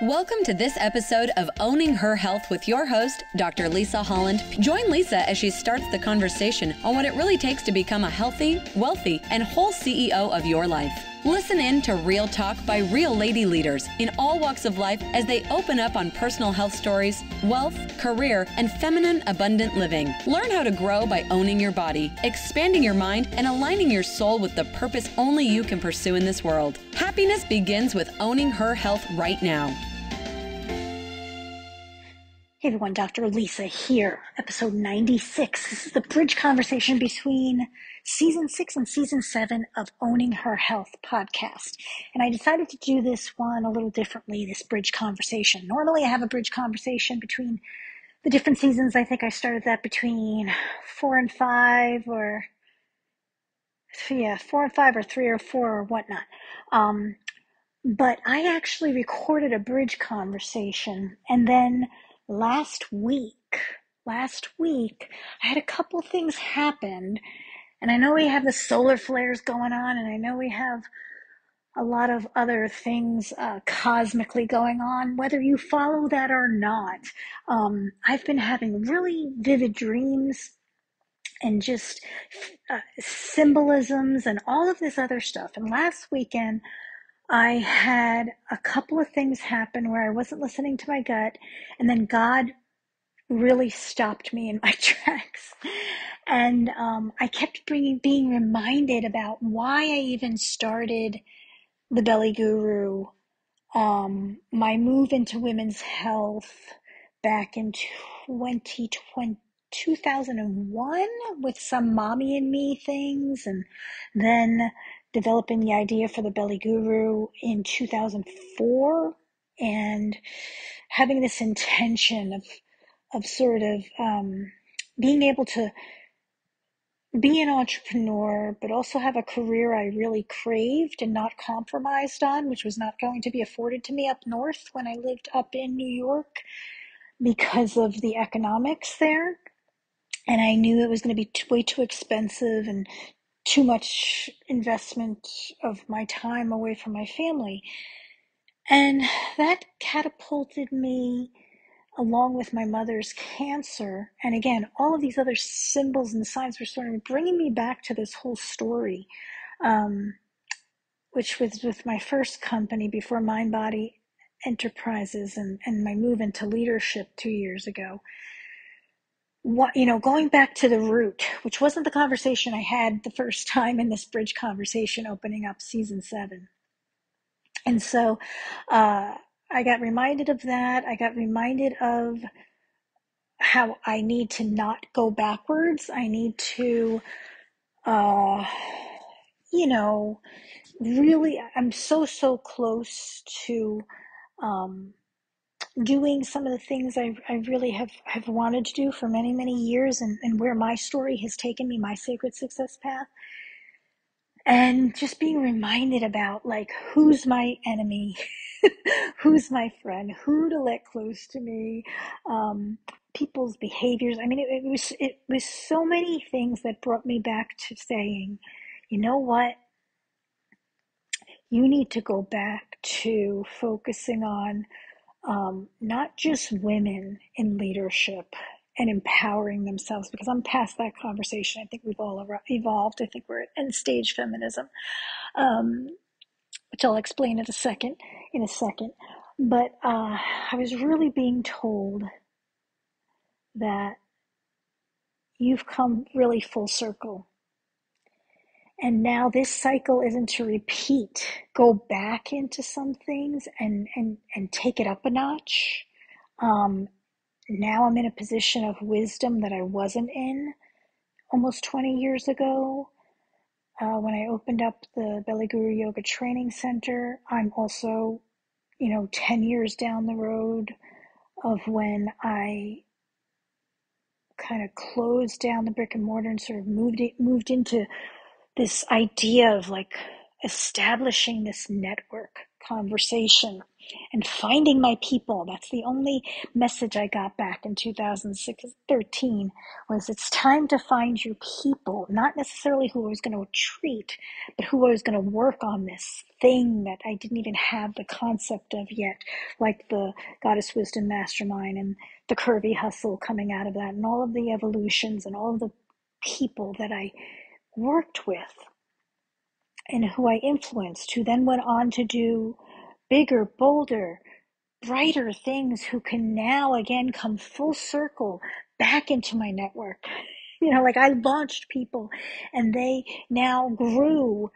Welcome to this episode of Owning Her Health with your host, Dr. Lisa Holland. Join Lisa as she starts the conversation on what it really takes to become a healthy, wealthy, and whole CEO of your life. Listen in to real talk by real lady leaders in all walks of life as they open up on personal health stories, wealth, career, and feminine abundant living. Learn how to grow by owning your body, expanding your mind, and aligning your soul with the purpose only you can pursue in this world. Happiness begins with owning her health right now. Hey everyone, Dr. Lisa here, episode 96. This is the bridge conversation between season 6 and season 7 of Owning Her Health podcast. And I decided to do this one a little differently, this bridge conversation. Normally I have a bridge conversation between the different seasons. I think I started that between 4 and 5 or 3 or 4 or whatnot. But I actually recorded a bridge conversation, and then last week, I had a couple things happen, and I know we have the solar flares going on, and I know we have a lot of other things cosmically going on, whether you follow that or not. I've been having really vivid dreams and just symbolisms and all of this other stuff. And last weekend, I had a couple of things happen where I wasn't listening to my gut, and then God really stopped me in my tracks. And I kept being reminded about why I even started the Belly Guru, my move into women's health back in 2001 with some mommy and me things, and then developing the idea for the Belly Guru in 2004, and having this intention of sort of being able to be an entrepreneur, but also have a career I really craved and not compromised on, which was not going to be afforded to me up north when I lived up in New York because of the economics there. And I knew it was going to be way too expensive and too much investment of my time away from my family. And that catapulted me, along with my mother's cancer. And again, all of these other symbols and signs were sort of bringing me back to this whole story, which was with my first company before Mind Body Enterprises and my move into leadership 2 years ago. Going back to the root, which wasn't the conversation I had the first time in this bridge conversation opening up season 7. And so I got reminded of that. I got reminded of how I need to not go backwards. I need to, really, I'm so close to doing some of the things I really have wanted to do for many years, and where my story has taken me, my sacred success path. And just being reminded about, like, who's my enemy, who's my friend, who to let close to me, people's behaviors. I mean, it was so many things that brought me back to saying, you know what? You need to go back to focusing on not just women in leadership and empowering themselves, because I'm past that conversation. I think we've all evolved. I think we're at end stage feminism, which I'll explain in a second. But I was really being told that you've come really full circle. And now this cycle isn't to repeat, go back into some things and take it up a notch. Now I'm in a position of wisdom that I wasn't in almost 20 years ago. When I opened up the Belly Guru Yoga Training Center, I'm also, 10 years down the road of when I kind of closed down the brick and mortar and sort of moved into this idea of, like, establishing this network, conversation and finding my people. That's the only message I got back in 2013 was it's time to find your people, not necessarily who I was going to treat, but who I was going to work on this thing that I didn't even have the concept of yet, like the Goddess Wisdom Mastermind and the Curvy hustle coming out of that and all of the evolutions and all of the people that I worked with and who I influenced, who then went on to do bigger, bolder, brighter things, who can now again come full circle back into my network. Like I launched people and they now grew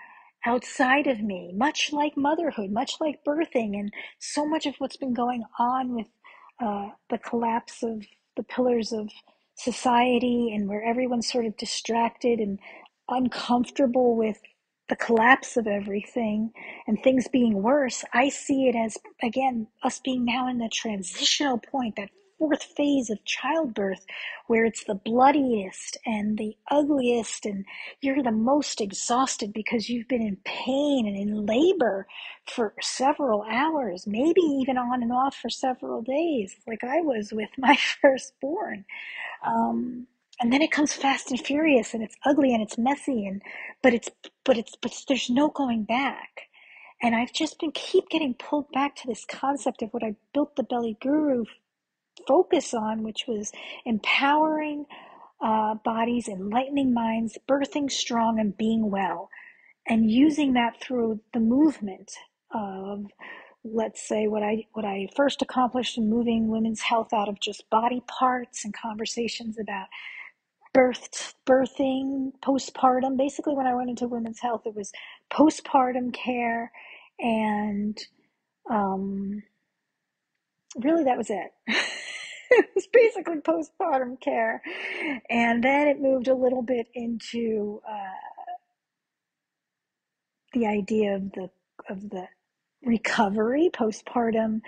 outside of me, much like motherhood, much like birthing, and so much of what's been going on with the collapse of the pillars of society and where everyone's sort of distracted and uncomfortable with the collapse of everything and things being worse. I see it as, again, us being now in the transitional point, that fourth phase of childbirth, where it's the bloodiest and the ugliest, and you're the most exhausted because you've been in pain and in labor for several hours, maybe even on and off for several days, like I was with my firstborn. And then it comes fast and furious, and it's ugly and it's messy, and but there's no going back. And I've just been keep getting pulled back to this concept of what I built the Belly Guru focus on, which was empowering bodies, enlightening minds, birthing strong, and being well, and using that through the movement of, let's say, what I first accomplished in moving women's health out of just body parts and conversations about birthing, postpartum. Basically, when I went into women's health, it was postpartum care, and really that was it. It was basically postpartum care, and then it moved a little bit into the idea of the recovery, postpartum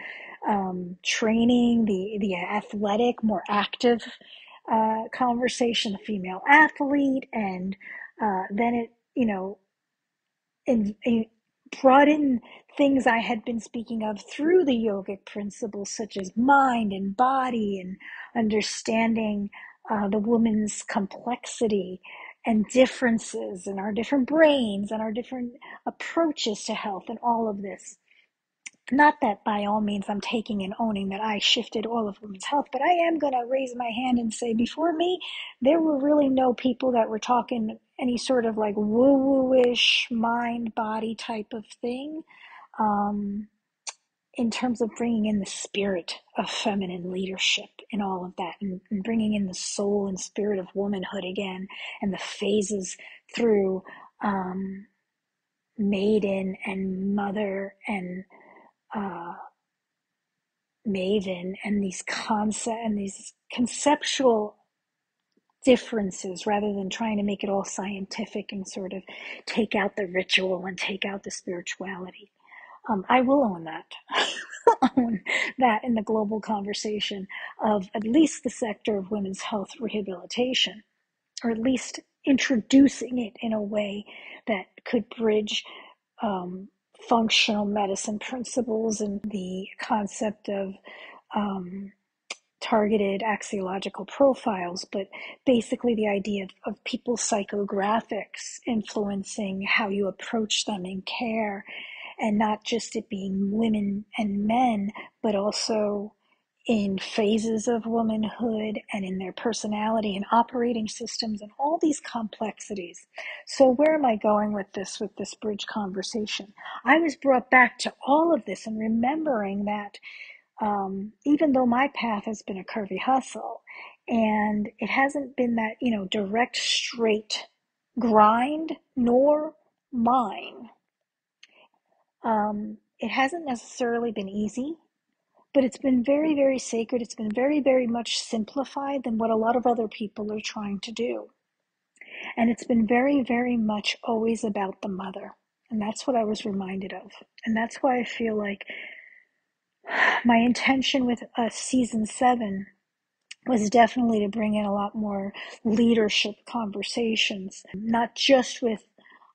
training, the athletic, more active conversation, the female athlete, and then it, brought in things I had been speaking of through the yogic principles, such as mind and body, and understanding the woman's complexity and differences, and our different brains, and our different approaches to health, and all of this. Not that by all means I'm taking and owning that I shifted all of women's health, but I am going to raise my hand and say, before me, there were really no people that were talking any sort of like woo-woo-ish mind body type of thing, in terms of bringing in the spirit of feminine leadership and all of that, and bringing in the soul and spirit of womanhood again, and the phases through maiden and mother and maven, and these conceptual differences, rather than trying to make it all scientific and sort of take out the ritual and take out the spirituality. I will own that. Own that in the global conversation of at least the sector of women's health rehabilitation, or at least introducing it in a way that could bridge functional medicine principles and the concept of targeted axiological profiles, but basically the idea of people's psychographics influencing how you approach them in care, and not just it being women and men, but also in phases of womanhood and in their personality and operating systems and all these complexities. So where am I going with this bridge conversation? I was brought back to all of this and remembering that even though my path has been a curvy hustle, and it hasn't been that, direct, straight grind, nor mine. It hasn't necessarily been easy, but it's been very, very sacred. It's been very, very much simplified than what a lot of other people are trying to do. And it's been very, very much always about the mother. And that's what I was reminded of. And that's why I feel like my intention with season 7 was definitely to bring in a lot more leadership conversations, not just with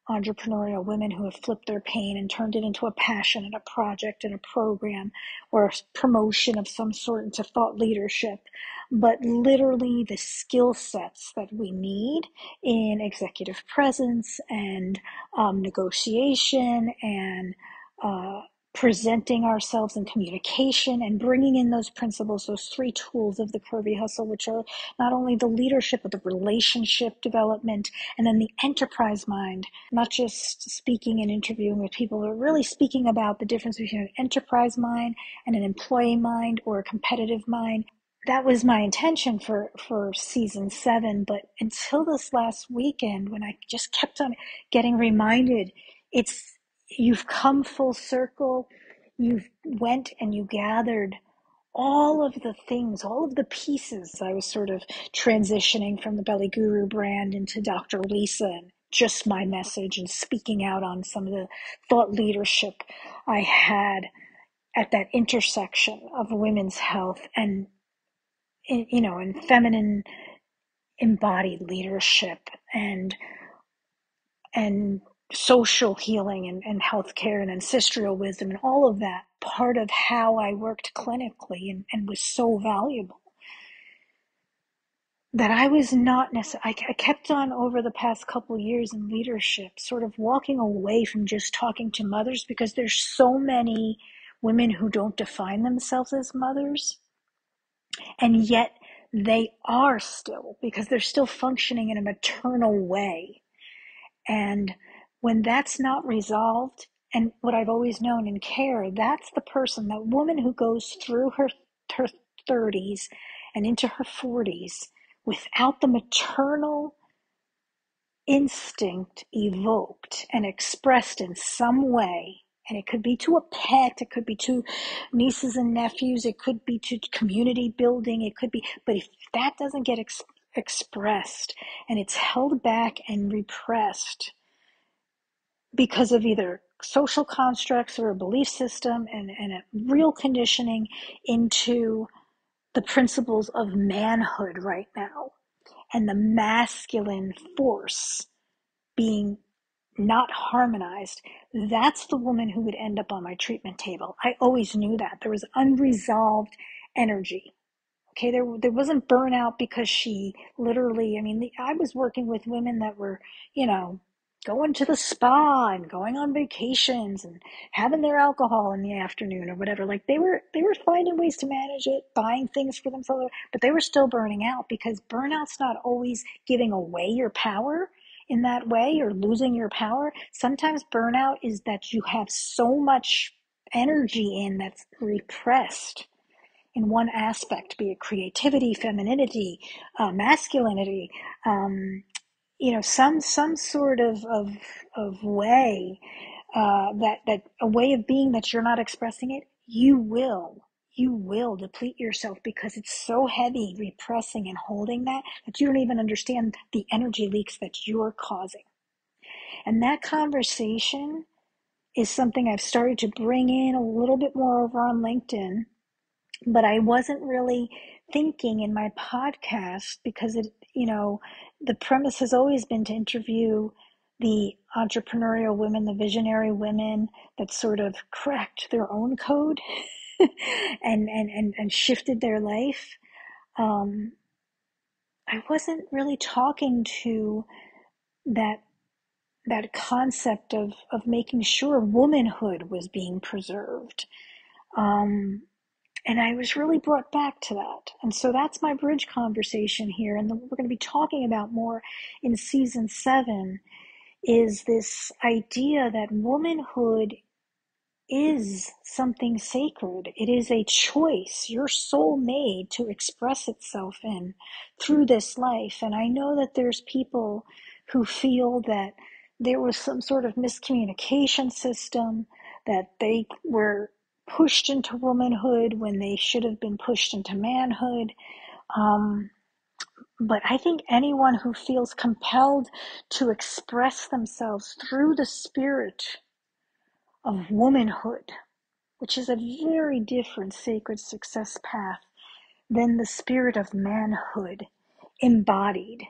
entrepreneurial women who have flipped their pain and turned it into a passion and a project and a program or a promotion of some sort into thought leadership, but literally the skill sets that we need in executive presence and negotiation and presenting ourselves in communication and bringing in those principles, those three tools of the Curvy hustle, which are not only the leadership, but the relationship development, and then the enterprise mind, not just speaking and interviewing with people, but really speaking about the difference between an enterprise mind and an employee mind or a competitive mind. That was my intention for season 7, but until this last weekend, when I just kept on getting reminded, you've come full circle. You've went and you gathered all of the things, all of the pieces. I was sort of transitioning from the Belly Guru brand into Dr. Lisa and just my message and speaking out on some of the thought leadership I had at that intersection of women's health and, and feminine embodied leadership and social healing and healthcare and ancestral wisdom and all of that, part of how I worked clinically and was so valuable, that I was not necessarily, I kept on over the past couple years in leadership, sort of walking away from just talking to mothers, because there's so many women who don't define themselves as mothers, and yet they are still, because they're still functioning in a maternal way. And when that's not resolved, and what I've always known in care, that's the person, that woman who goes through her 30s and into her 40s without the maternal instinct evoked and expressed in some way. And it could be to a pet, it could be to nieces and nephews, it could be to community building, it could be, but if that doesn't get expressed and it's held back and repressed because of either social constructs or a belief system and a real conditioning into the principles of manhood right now, and the masculine force being not harmonized, that's the woman who would end up on my treatment table. I always knew that. There was unresolved energy. Okay, there wasn't burnout because she literally, I was working with women that were, going to the spa and going on vacations and having their alcohol in the afternoon or whatever. Like they were finding ways to manage it, buying things for themselves, but they were still burning out, because burnout's not always giving away your power in that way or losing your power. Sometimes burnout is that you have so much energy that's repressed in one aspect, be it creativity, femininity, masculinity, some sort of way, that a way of being that you're not expressing it, you will deplete yourself, because it's so heavy repressing and holding that you don't even understand the energy leaks that you're causing. And that conversation is something I've started to bring in a little bit more over on LinkedIn, but I wasn't really thinking in my podcast, because the premise has always been to interview the entrepreneurial women, the visionary women that sort of cracked their own code and shifted their life. I wasn't really talking to that concept of making sure womanhood was being preserved. And I was really brought back to that. And so that's my bridge conversation here. And we're going to be talking about more in season 7, is this idea that womanhood is something sacred. It is a choice your soul made to express itself in through this life. And I know that there's people who feel that there was some sort of miscommunication system, that they were pushed into womanhood when they should have been pushed into manhood. But I think anyone who feels compelled to express themselves through the spirit of womanhood, which is a very different sacred success path than the spirit of manhood embodied,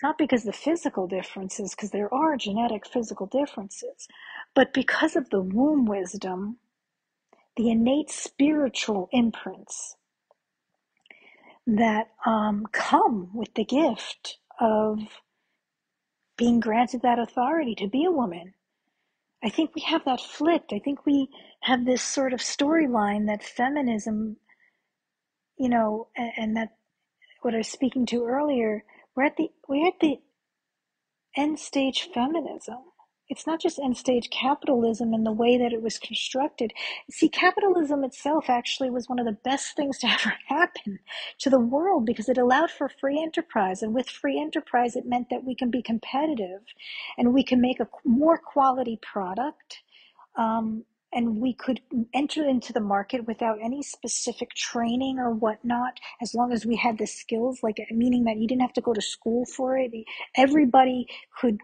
not because of the physical differences, because there are genetic physical differences, but because of the womb wisdom, the innate spiritual imprints that come with the gift of being granted that authority to be a woman. I think we have that flipped. I think we have this sort of storyline that feminism, and that what I was speaking to earlier, we're at the end stage feminism. It's not just end stage capitalism in the way that it was constructed. See, capitalism itself actually was one of the best things to ever happen to the world because it allowed for free enterprise. And with free enterprise, it meant that we can be competitive and we can make a more quality product. And we could enter into the market without any specific training or whatnot, as long as we had the skills, like meaning that you didn't have to go to school for it. Everybody could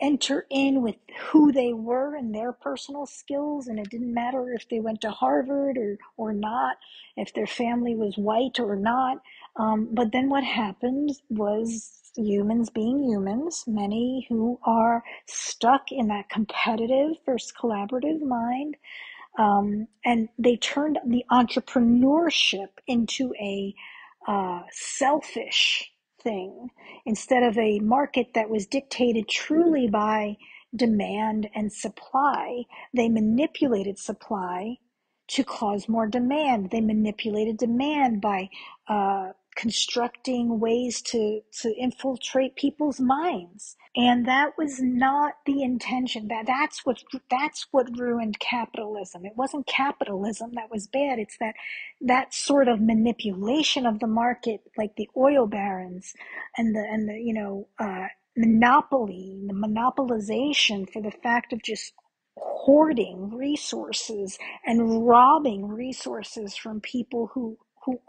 enter in with who they were and their personal skills, and it didn't matter if they went to Harvard or not, if their family was white or not. But then what happened was humans being humans, many who are stuck in that competitive versus collaborative mind, and they turned the entrepreneurship into a selfish thing instead of a market that was dictated truly by demand and supply. They manipulated supply to cause more demand. They manipulated demand by constructing ways to infiltrate people's minds, and that was not the intention. That's what ruined capitalism. It wasn't capitalism that was bad. It's that sort of manipulation of the market, like the oil barons and the monopoly, the monopolization for the fact of just hoarding resources and robbing resources from people who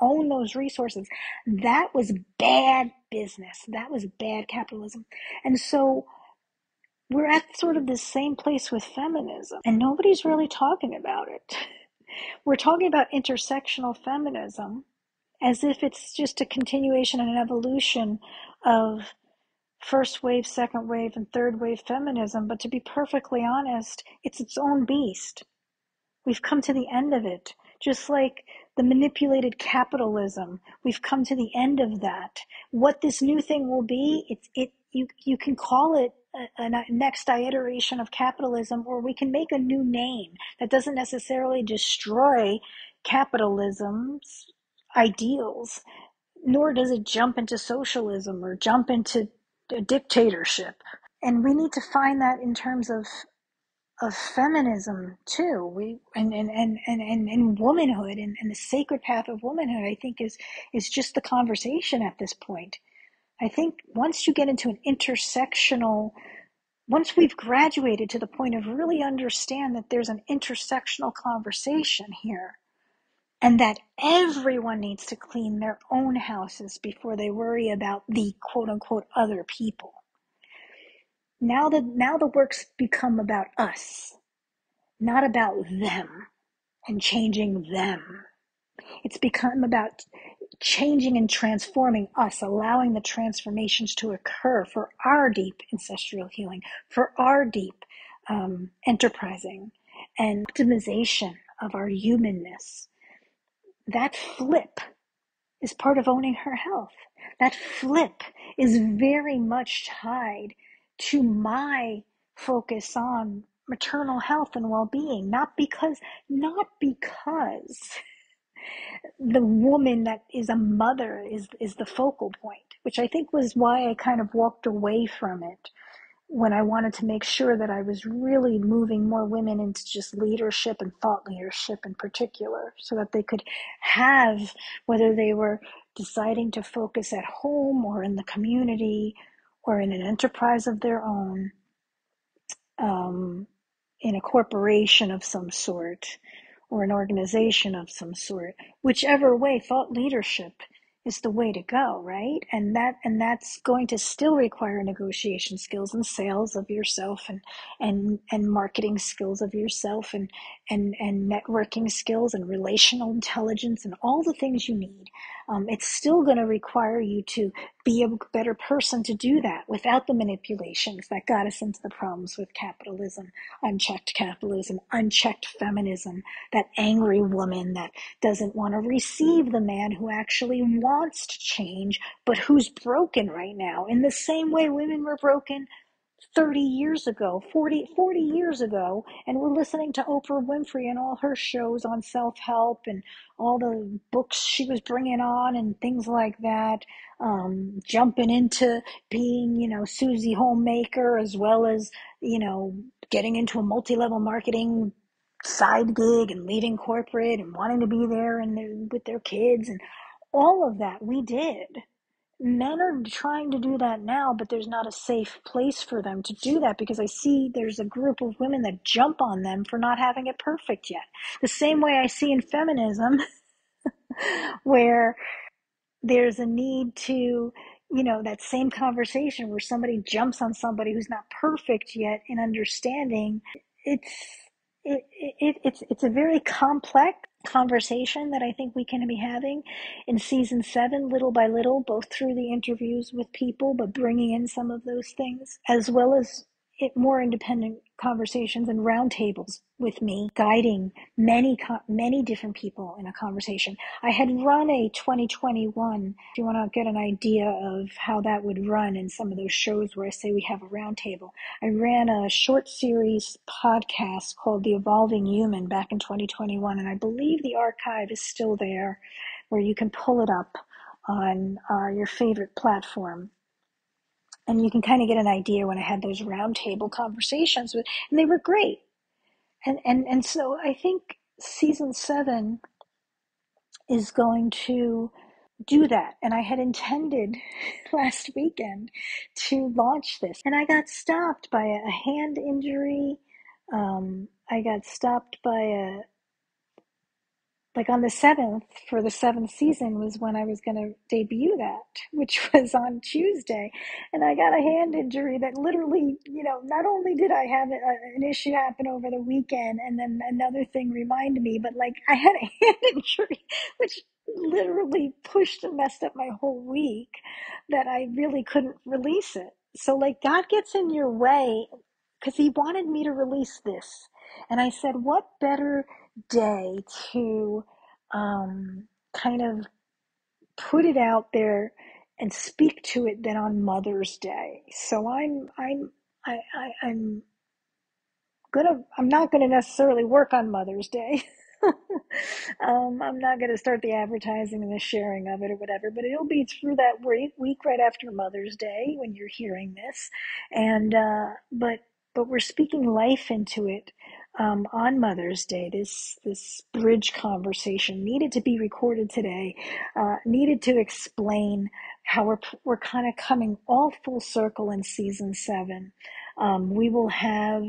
own those resources. That was bad business. That was bad capitalism. And so we're at sort of the same place with feminism, and nobody's really talking about it. We're talking about intersectional feminism as if it's just a continuation and an evolution of first wave, second wave, and third wave feminism. But to be perfectly honest, it's its own beast. We've come to the end of it. Just like the manipulated capitalism, we've come to the end of that. What this new thing will be, you can call it a next iteration of capitalism, or we can make a new name that doesn't necessarily destroy capitalism's ideals, nor does it jump into socialism or jump into a dictatorship. And we need to find that in terms of feminism too. And womanhood and the sacred path of womanhood, I think is just the conversation at this point. I think once you get into an intersectional, once we've graduated to the point of really understand that there's an intersectional conversation here, and that everyone needs to clean their own houses before they worry about the quote unquote other people. Now the work's become about us, not about them and changing them. It's become about changing and transforming us, allowing the transformations to occur for our deep ancestral healing, for our deep enterprising and optimization of our humanness. That flip is part of owning her health. That flip is very much tied to my focus on maternal health and well-being, not because the woman that is a mother is the focal point, which I think was why I kind of walked away from it when I wanted to make sure that I was really moving more women into just leadership and thought leadership in particular, so that they could have, whether they were deciding to focus at home or in the community or in an enterprise of their own, in a corporation of some sort or an organization of some sort, whichever way, thought leadership is the way to go, right? And that's going to still require negotiation skills and sales of yourself and marketing skills of yourself and networking skills and relational intelligence and all the things you need. It's still going to require you to be a better person to do that without the manipulations that got us into the problems with capitalism, unchecked feminism, that angry woman that doesn't want to receive the man who actually wants to change, but who's broken right now in the same way women were broken 30 years ago, 40 years ago, and we're listening to Oprah Winfrey and all her shows on self-help and all the books she was bringing on and things like that, jumping into being, Susie Homemaker, as well as, getting into a multi-level marketing side gig and leaving corporate and wanting to be there and with their kids, and all of that we did. Men are trying to do that now, but there's not a safe place for them to do that because I see there's a group of women that jump on them for not having it perfect yet. The same way I see in feminism, where there's a need to, that same conversation where somebody jumps on somebody who's not perfect yet in understanding. It's a very complex conversation that I think we can be having in season 7, little by little, both through the interviews with people, but bringing in some of those things, as well as more independent conversations and roundtables with me, guiding many different people in a conversation. I had run a 2021, if you want to get an idea of how that would run in some of those shows where I say we have a roundtable. I ran a short series podcast called The Evolving Human back in 2021, and I believe the archive is still there where you can pull it up on your favorite platform. And you can kind of get an idea when I had those roundtable conversations with, and they were great. And so I think season 7 is going to do that. And I had intended last weekend to launch this, and I got stopped by a hand injury. I got stopped by on the 7th for the 7th season was when I was going to debut that, which was on Tuesday. And I got a hand injury that literally, not only did I have an issue happen over the weekend and then another thing reminded me, but I had a hand injury, which literally pushed and messed up my whole week that I really couldn't release it. So God gets in your way because he wanted me to release this. And I said, what better day to kind of put it out there and speak to it than on Mother's Day. So I'm not gonna necessarily work on Mother's Day. I'm not going to start the advertising and the sharing of it or whatever, but it'll be through that week right after Mother's Day when you're hearing this. And but we're speaking life into it on Mother's Day. This bridge conversation needed to be recorded today, needed to explain how we're kind of coming all full circle in season 7. We will have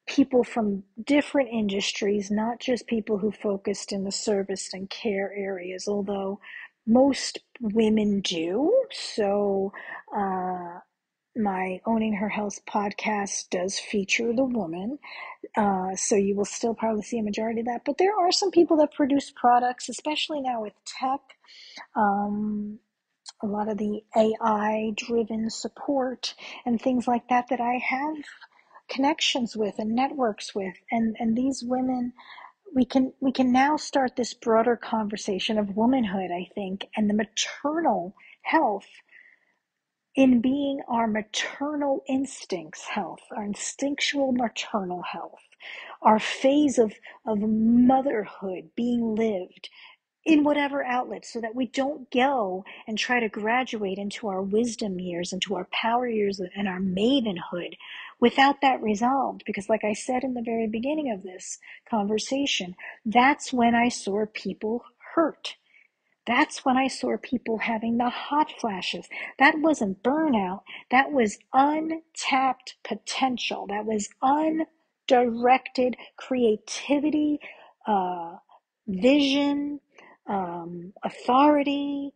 people from different industries, not just people who focused in the service and care areas, although most women do. So my Owning Her Health podcast does feature the woman. So you will still probably see a majority of that. But there are some people that produce products, especially now with tech. A lot of the AI-driven support and things like that I have connections with and networks with, and these women, we can now start this broader conversation of womanhood, I think, and the maternal health in being our maternal instincts health, our instinctual maternal health, our phase of motherhood being lived in whatever outlet, so that we don't go and try to graduate into our wisdom years, into our power years and our maidenhood without that resolved. Because like I said in the very beginning of this conversation, that's when I saw people hurt. That's when I saw people having the hot flashes. That wasn't burnout. That was untapped potential. That was undirected creativity, vision, authority,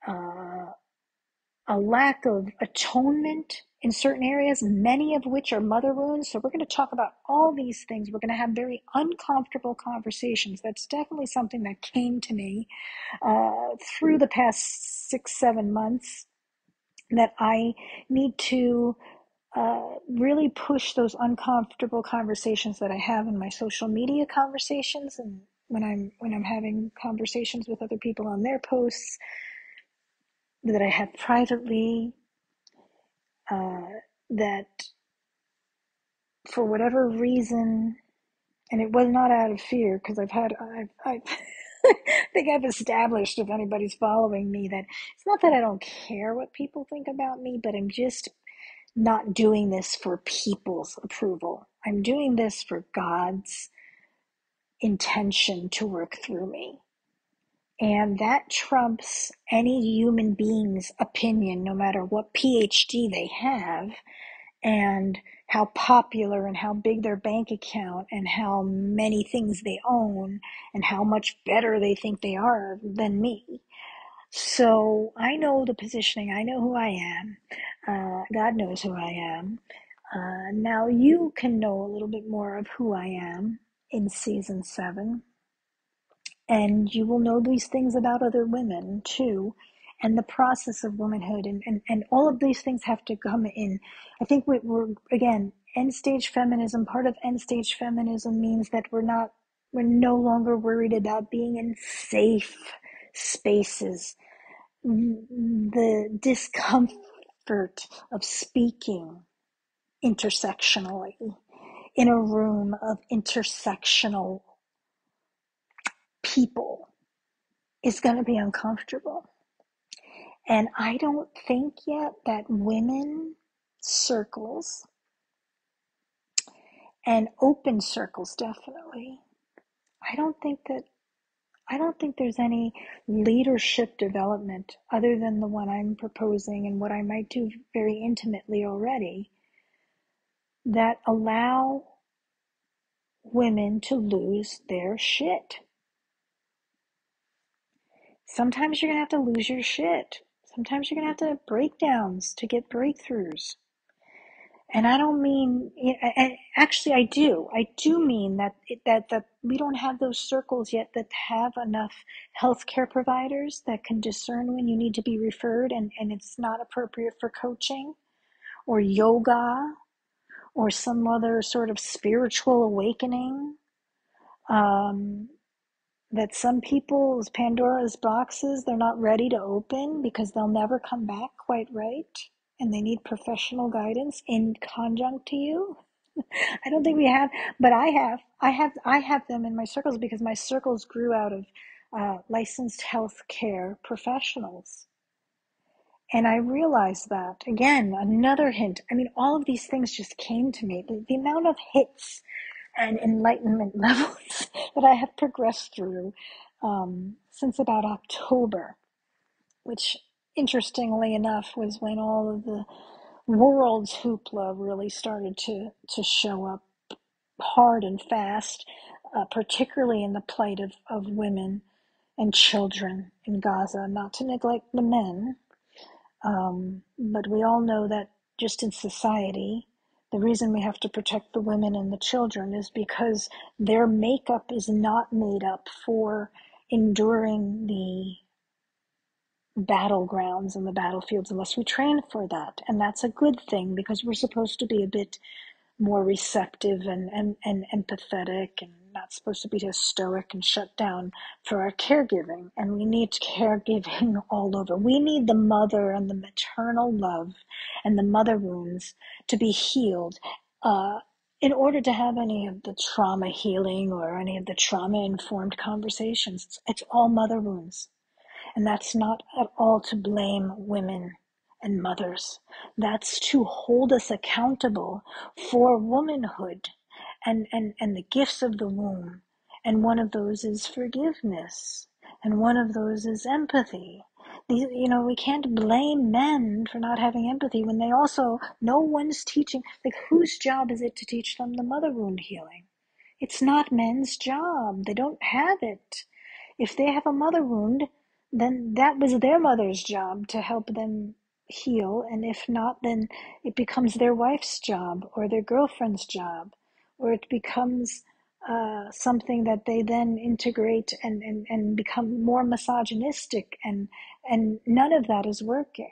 a lack of atonement in certain areas, many of which are mother wounds. So we're going to talk about all these things. We're going to have very uncomfortable conversations. That's definitely something that came to me through the past 6-7 months that I need to really push those uncomfortable conversations that I have in my social media conversations, and when I'm having conversations with other people on their posts, that I have privately, that for whatever reason, and it was not out of fear, because I've I think I've established, if anybody's following me, that it's not that I don't care what people think about me, but I'm just not doing this for people's approval. I'm doing this for God's intention to work through me. And that trumps any human being's opinion, no matter what PhD they have, and how popular and how big their bank account and how many things they own and how much better they think they are than me. So I know the positioning. I know who I am. God knows who I am. Now you can know a little bit more of who I am in season 7. And you will know these things about other women too. And the process of womanhood, and all of these things have to come in. I think we're again, end stage feminism, part of end stage feminism means that we're no longer worried about being in safe spaces. The discomfort of speaking intersectionally in a room of intersectional people is going to be uncomfortable. And I don't think yet that women circles, and open circles definitely, I don't think there's any leadership development other than the one I'm proposing and what I might do very intimately already, that allow women to lose their shit. Sometimes you're going to have to lose your shit. Sometimes you're going to have to have breakdowns to get breakthroughs. And I don't mean, and actually I do. I do mean that we don't have those circles yet that have enough healthcare providers that can discern when you need to be referred and it's not appropriate for coaching or yoga or some other sort of spiritual awakening. That some people's Pandora's boxes, they're not ready to open because they'll never come back quite right. And they need professional guidance in conjunct to you. I don't think we have, but I have them in my circles because my circles grew out of licensed healthcare professionals. And I realized that, again, another hint. I mean, all of these things just came to me. The amount of hits and enlightenment levels that I have progressed through since about October, which interestingly enough was when all of the world's hoopla really started to show up hard and fast, particularly in the plight of women and children in Gaza, not to neglect the men. But we all know that just in society, the reason we have to protect the women and the children is because their makeup is not made up for enduring the battlegrounds and the battlefields unless we train for that. And that's a good thing because we're supposed to be a bit more receptive and empathetic and not supposed to be just stoic and shut down for our caregiving. And we need caregiving all over. We need the mother and the maternal love and the mother wounds to be healed in order to have any of the trauma healing or any of the trauma-informed conversations. It's all mother wounds. And that's not at all to blame women and mothers. That's to hold us accountable for womanhood and the gifts of the womb. And one of those is forgiveness. And one of those is empathy. We can't blame men for not having empathy when they also, no one's teaching, like whose job is it to teach them the mother wound healing? It's not men's job. They don't have it. If they have a mother wound, then that was their mother's job to help them heal. And if not, then it becomes their wife's job or their girlfriend's job, or it becomes something that they then integrate and become more misogynistic. And none of that is working.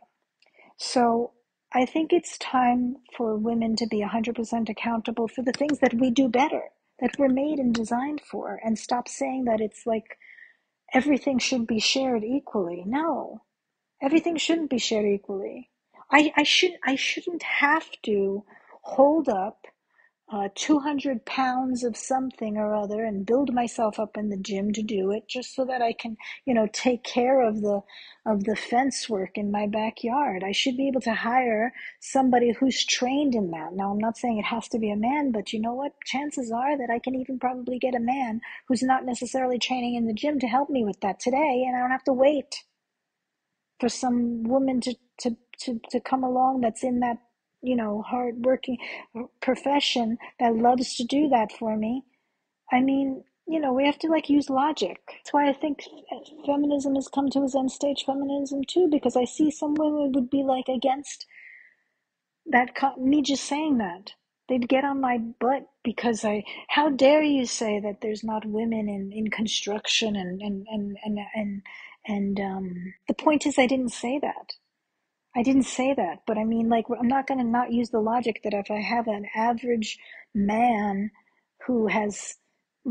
So I think it's time for women to be 100% accountable for the things that we do better, that we're made and designed for, and stop saying that it's like everything should be shared equally. No, everything shouldn't be shared equally. I shouldn't have to hold up 200 pounds of something or other and build myself up in the gym to do it just so that I can, take care of the fence work in my backyard. I should be able to hire somebody who's trained in that. Now, I'm not saying it has to be a man, but you know what? Chances are that I can even probably get a man who's not necessarily training in the gym to help me with that today, and I don't have to wait for some woman to come along that's in that hard working profession that loves to do that for me. I mean, we have to like use logic. That's why I think feminism has come to its end stage, feminism too, because I see some women would be like against that, me just saying that. They'd get on my butt because how dare you say that there's not women in construction and the point is I didn't say that. I didn't say that, but I mean, like, I'm not going to not use the logic that if I have an average man who has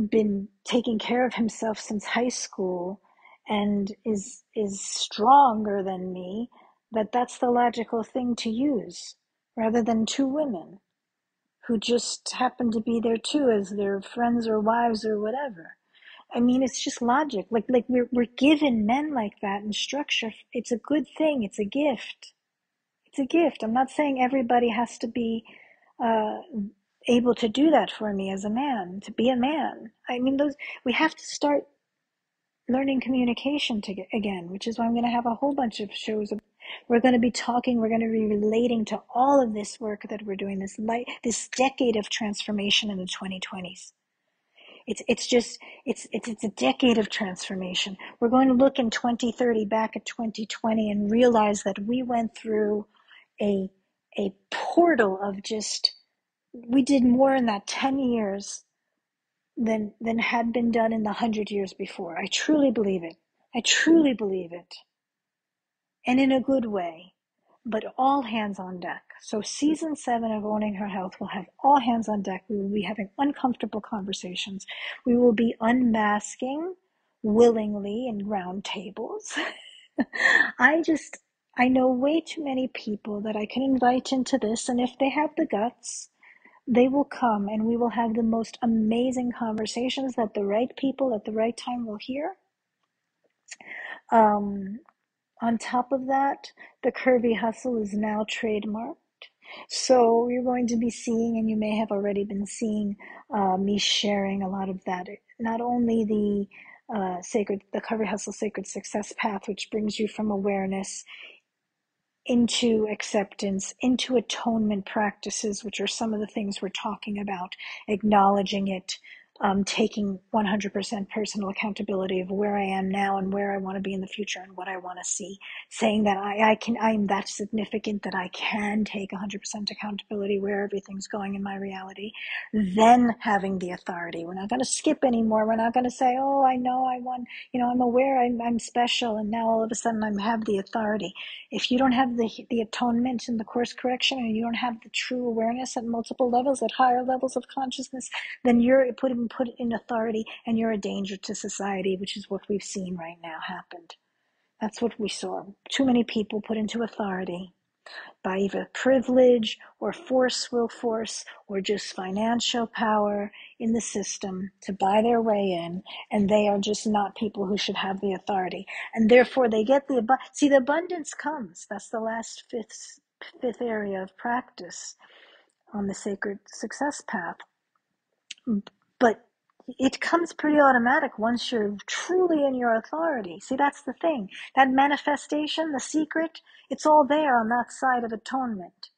been taking care of himself since high school and is stronger than me, that's the logical thing to use, rather than two women who just happen to be there too as their friends or wives or whatever. I mean, it's just logic. Like we're given men like that in structure. It's a good thing. It's a gift. It's a gift. I'm not saying everybody has to be uh, able to do that for me as a man, to be a man. I mean, we have to start learning communication again, which is why I'm going to have a whole bunch of shows. We're going to be talking. We're going to be relating to all of this work that we're doing. This decade of transformation in the 2020s. It's a decade of transformation. We're going to look in 2030 back at 2020 and realize that we went through a portal of we did more in that 10 years than had been done in the 100 years before. I truly believe it. I truly believe it. And in a good way. But all hands on deck. So season 7 of Owning Her Health will have all hands on deck. We will be having uncomfortable conversations. We will be unmasking willingly in round tables. I know way too many people that I can invite into this, and if they have the guts, they will come and we will have the most amazing conversations that the right people at the right time will hear. On top of that, the Curvy hustle is now trademarked. So you're going to be seeing, and you may have already been seeing, me sharing a lot of that. Not only the Curvy Hustle Sacred Success Path, which brings you from awareness into acceptance, into atonement practices, which are some of the things we're talking about, acknowledging it, taking 100% personal accountability of where I am now and where I want to be in the future and what I want to see, saying that I'm that significant that I can take 100% accountability where everything's going in my reality, then having the authority. We're not going to skip anymore. We're not going to say, oh, I know I want, I'm aware I'm special, and now all of a sudden I have the authority. If you don't have the atonement and the course correction, and you don't have the true awareness at multiple levels, at higher levels of consciousness, then you're put in authority, and you're a danger to society, which is what we've seen right now happened. That's what we saw. Too many people put into authority by either privilege or force or just financial power in the system to buy their way in, and they are just not people who should have the authority, and therefore they get the abundance comes. That's the last fifth area of practice on the sacred success path. But it comes pretty automatic once you're truly in your authority. See, that's the thing. That manifestation, the secret, it's all there on that side of atonement.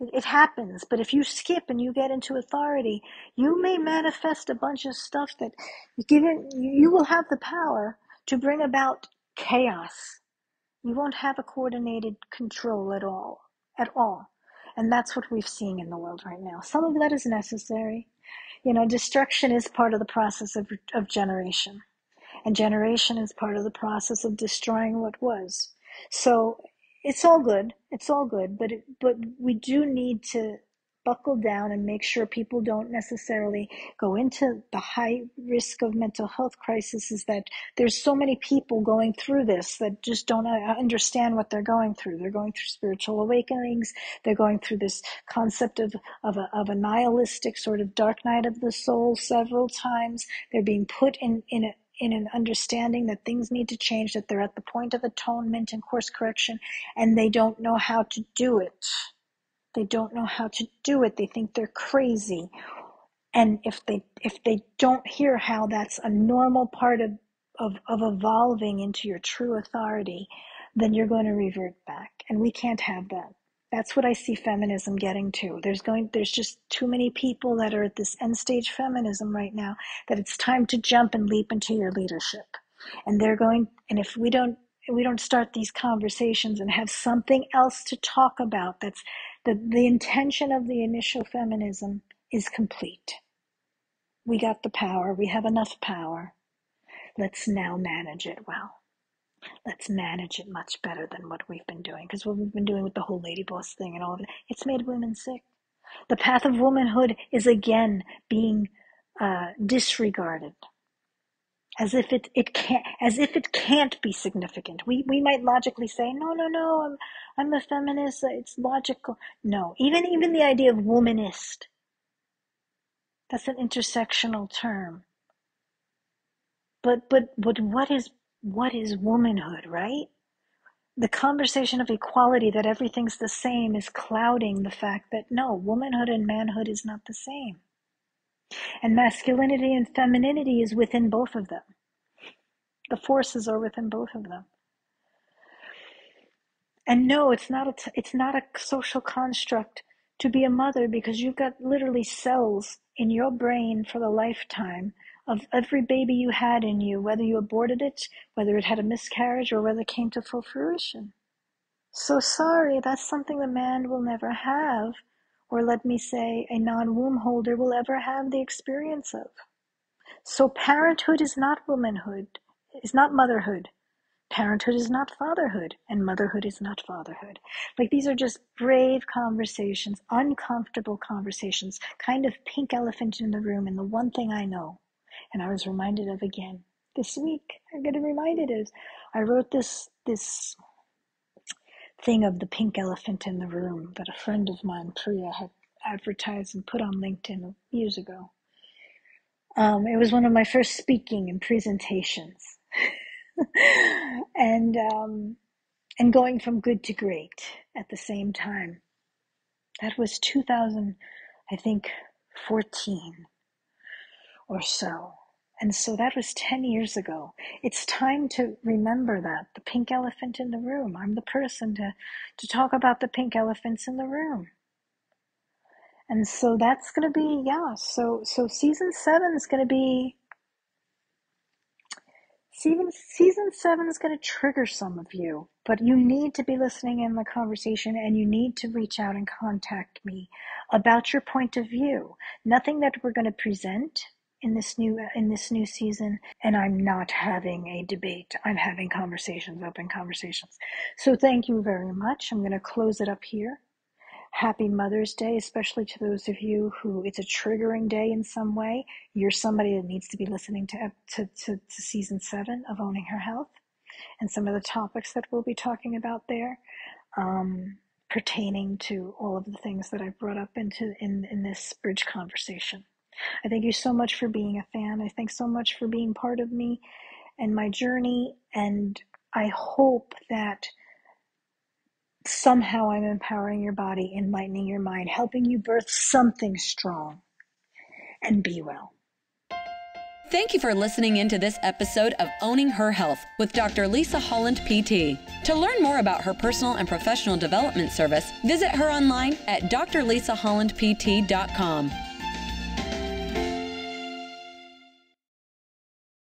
It happens, but if you skip and you get into authority, you may manifest a bunch of stuff that you will have the power to bring about chaos. You won't have a coordinated control at all. And that's what we've seen in the world right now. Some of that is necessary. Destruction is part of the process of generation. And generation is part of the process of destroying what was. So it's all good. It's all good, but we do need to buckle down and make sure people don't necessarily go into the high risk of mental health crisis. Is that there's so many people going through this that just don't understand what they're going through. They're going through spiritual awakenings. They're going through this concept of a nihilistic sort of dark night of the soul several times. They're being put in an understanding that things need to change, that they're at the point of atonement and course correction, and they don't know how to do it. They don't know how to do it. They think they're crazy. And if they don't hear how that's a normal part of evolving into your true authority, then you're going to revert back. And we can't have that. That's what I see feminism getting to. There's just too many people that are at this end stage feminism right now that it's time to jump and leap into your leadership. And if we don't start these conversations and have something else to talk about, that's the intention of the initial feminism is complete. We got the power. We have enough power. Let's now manage it well. Let's manage it much better than what we've been doing. Because what we've been doing with the whole lady boss thing and all of it, it's made women sick. The path of womanhood is again being disregarded, as if it can't be significant. We might logically say, no, I'm a feminist. It's logical. No, even the idea of womanist, that's an intersectional term. But what is womanhood, right? The conversation of equality, that everything's the same, is clouding the fact that no, womanhood and manhood is not the same. And masculinity and femininity is within both of them. The forces are within both of them. And no, it's not a social construct to be a mother, because you've got literally cells in your brain for the lifetime of every baby you had in you, whether you aborted it, whether it had a miscarriage, or whether it came to full fruition. So sorry, that's something the man will never have, or let me say a non-womb holder will ever have the experience of. So parenthood is not womanhood, is not motherhood. Parenthood is not fatherhood, and motherhood is not fatherhood. Like, these are just brave conversations, uncomfortable conversations, kind of pink elephant in the room. And the one thing I know, and I was reminded of again this week, I'm getting reminded is, I wrote this thing of the pink elephant in the room that a friend of mine, Priya, had advertised and put on LinkedIn years ago. It was one of my first speaking and presentations. and going from good to great at the same time. That was 2000, I think, 14 or so. And so that was 10 years ago. It's time to remember that, the pink elephant in the room. I'm the person to talk about the pink elephants in the room. And so that's going to be, so season 7 is going to be, season 7 is going to trigger some of you, but you need to be listening in the conversation, and you need to reach out and contact me about your point of view. Nothing that we're going to present in this new season, and I'm not having a debate. I'm having conversations, open conversations. So thank you very much. I'm going to close it up here. Happy Mother's Day, especially to those of you who it's a triggering day in some way. You're somebody that needs to be listening to season 7 of Owning Her Health, and some of the topics that we'll be talking about there, pertaining to all of the things that I brought up in this bridge conversation. I thank you so much for being a fan. I thank so much for being part of me and my journey, and I hope that somehow I'm empowering your body, enlightening your mind, helping you birth something strong, and be well. Thank you for listening into this episode of Owning Her Health with Dr. Lisa Holland, PT. To learn more about her personal and professional development service, visit her online at drlisahollandpt.com.